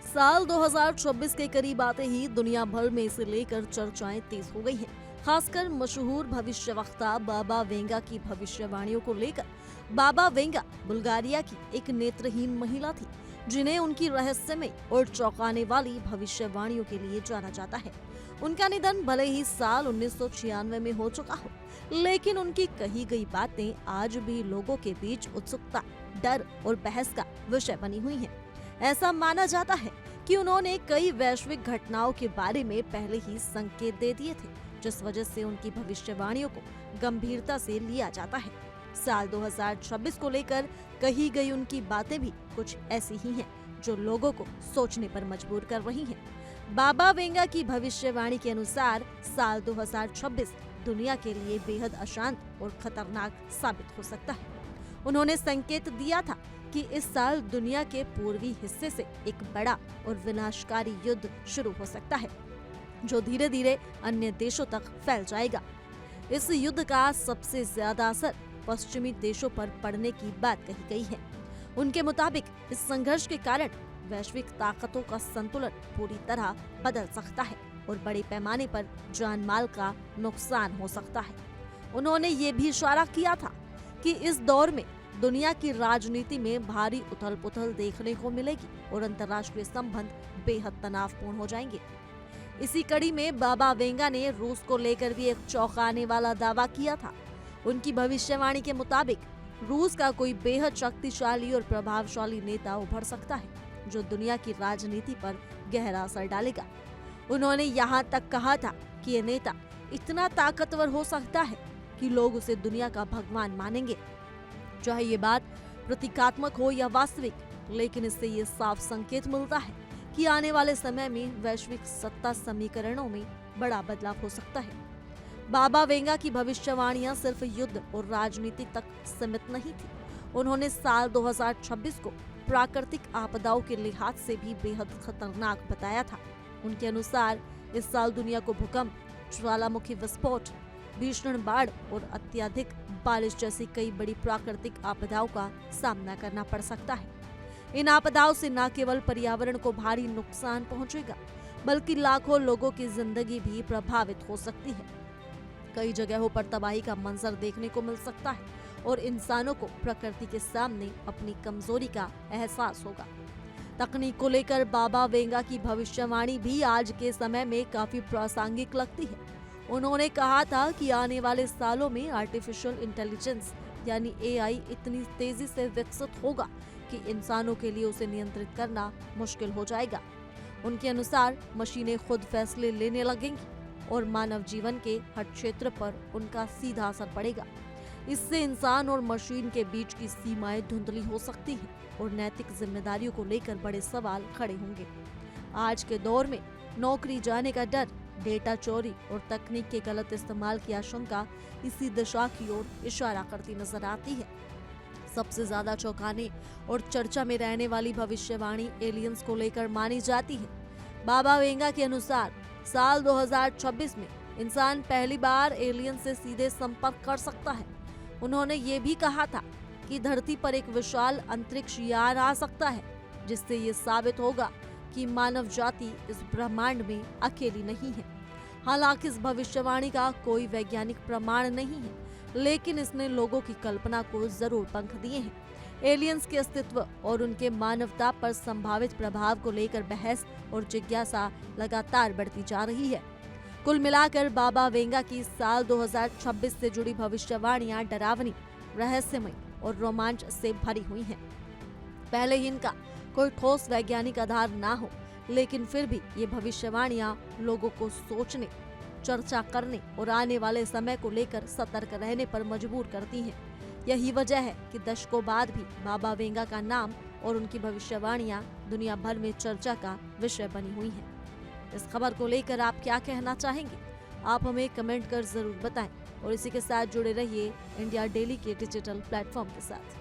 साल 2026 के करीब आते ही दुनिया भर में इसे लेकर चर्चाएं तेज हो गई हैं। खासकर मशहूर भविष्यवक्ता बाबा वेंगा की भविष्यवाणियों को लेकर। बाबा वेंगा बुल्गारिया की एक नेत्रहीन महिला थी, जिन्हें उनकी रहस्यमय और चौंकाने वाली भविष्यवाणियों के लिए जाना जाता है। उनका निधन भले ही साल 1996 में हो चुका हो, लेकिन उनकी कही गई बातें आज भी लोगों के बीच उत्सुकता, डर और बहस का विषय बनी हुई हैं। ऐसा माना जाता है कि उन्होंने कई वैश्विक घटनाओं के बारे में पहले ही संकेत दे दिए थे, जिस वजह से उनकी भविष्यवाणियों को गंभीरता से लिया जाता है। साल 2026 को लेकर कही गई उनकी बातें भी कुछ ऐसी ही हैं, जो लोगों को सोचने पर मजबूर कर रही हैं। बाबा वेंगा की भविष्यवाणी के अनुसार साल 2026 दुनिया के लिए बेहद अशांत और खतरनाक साबित हो सकता है। उन्होंने संकेत दिया था कि इस साल दुनिया के पूर्वी हिस्से से एक बड़ा और विनाशकारी युद्ध शुरू हो सकता है, जो धीरे धीरे अन्य देशों तक फैल जाएगा। इस युद्ध का सबसे ज्यादा असर पश्चिमी देशों पर पड़ने की बात कही गई है। उनके मुताबिक इस संघर्ष के कारण वैश्विक ताकतों का संतुलन पूरी तरह बदल सकता है और बड़े पैमाने पर जान माल का नुकसान हो सकता है। उन्होंने ये भी इशारा किया था कि इस दौर में दुनिया की राजनीति में भारी उथल पुथल देखने को मिलेगी और अंतर्राष्ट्रीय संबंध बेहद तनावपूर्ण हो जाएंगे। इसी कड़ी में बाबा वेंगा ने रूस को लेकर भी एक चौंकाने वाला दावा किया था। उनकी भविष्यवाणी के मुताबिक रूस का कोई बेहद शक्तिशाली और प्रभावशाली नेता उभर सकता है, जो दुनिया की राजनीति पर गहरा असर डालेगा। उन्होंने यहाँ तक कहा था कि ये नेता इतना ताकतवर हो सकता है कि लोग उसे दुनिया का भगवान मानेंगे। चाहे ये बात प्रतीकात्मक हो या वास्तविक, लेकिन इससे ये साफ संकेत मिलता है कि आने वाले समय में वैश्विक सत्ता समीकरणों में बड़ा बदलाव हो सकता है। बाबा वेंगा की भविष्यवाणियां सिर्फ युद्ध और राजनीति तक सीमित नहीं थी। उन्होंने साल 2026 को प्राकृतिक आपदाओं के लिहाज से भी बेहद खतरनाक बताया था। उनके अनुसार इस साल दुनिया को भूकंप, ज्वालामुखी विस्फोट, भीषण बाढ़ और अत्यधिक बारिश जैसी कई बड़ी प्राकृतिक आपदाओं का सामना करना पड़ सकता है। इन आपदाओं से न केवल पर्यावरण को भारी नुकसान पहुंचेगा, बल्कि लाखों लोगों की जिंदगी भी प्रभावित हो सकती है। कई जगहों पर तबाही का मंजर देखने को मिल सकता है और इंसानों को प्रकृति के सामने अपनी कमजोरी का एहसास होगा। तकनीक को लेकर बाबा वेंगा की भविष्यवाणी भी आज के समय में काफी प्रासंगिक लगती है। उन्होंने कहा था कि आने वाले सालों में आर्टिफिशियल इंटेलिजेंस यानी एआई इतनी तेजी से विकसित होगा कि इंसानों के लिए उसे नियंत्रित करना मुश्किल हो जाएगा। उनके अनुसार मशीनें खुद फैसले लेने लगेंगी और मानव जीवन के हर क्षेत्र पर उनका सीधा असर पड़ेगा। इससे इंसान और मशीन के बीच की सीमाएं धुंधली हो सकती हैं और नैतिक जिम्मेदारियों को लेकर बड़े सवाल खड़े होंगे। आज के दौर में नौकरी जाने का डर, डेटा चोरी और तकनीक के गलत इस्तेमाल की आशंका इसी दिशा की ओर इशारा करती नजर आती है। सबसे ज्यादा चौंकाने और चर्चा में रहने वाली भविष्यवाणी एलियंस को लेकर मानी जाती है। बाबा वेंगा के अनुसार साल 2026 में इंसान पहली बार एलियन से सीधे संपर्क कर सकता है। उन्होंने ये भी कहा था कि धरती पर एक विशाल अंतरिक्ष यान आ सकता है, जिससे ये साबित होगा कि मानव जाति इस ब्रह्मांड में अकेली नहीं है। हालांकि इस भविष्यवाणी का कोई वैज्ञानिक प्रमाण नहीं है, लेकिन इसने लोगों की कल्पना को जरूर पंख दिए हैं। एलियंस के अस्तित्व और उनके मानवता पर संभावित प्रभाव को लेकर बहस और जिज्ञासा लगातार बढ़ती जा रही है। कुल मिलाकर बाबा वेंगा की साल 2026 से जुड़ी भविष्यवाणियां डरावनी, रहस्यमय और रोमांच से भरी हुई हैं। पहले ही इनका कोई ठोस वैज्ञानिक आधार ना हो, लेकिन फिर भी ये भविष्यवाणियां लोगों को सोचने, चर्चा करने और आने वाले समय को लेकर सतर्क रहने पर मजबूर करती हैं। यही वजह है कि दशकों बाद भी बाबा वेंगा का नाम और उनकी भविष्यवाणियां दुनिया भर में चर्चा का विषय बनी हुई हैं। इस खबर को लेकर आप क्या कहना चाहेंगे? आप हमें कमेंट कर जरूर बताएं और इसी के साथ जुड़े रहिए इंडिया डेली के डिजिटल प्लेटफॉर्म के साथ।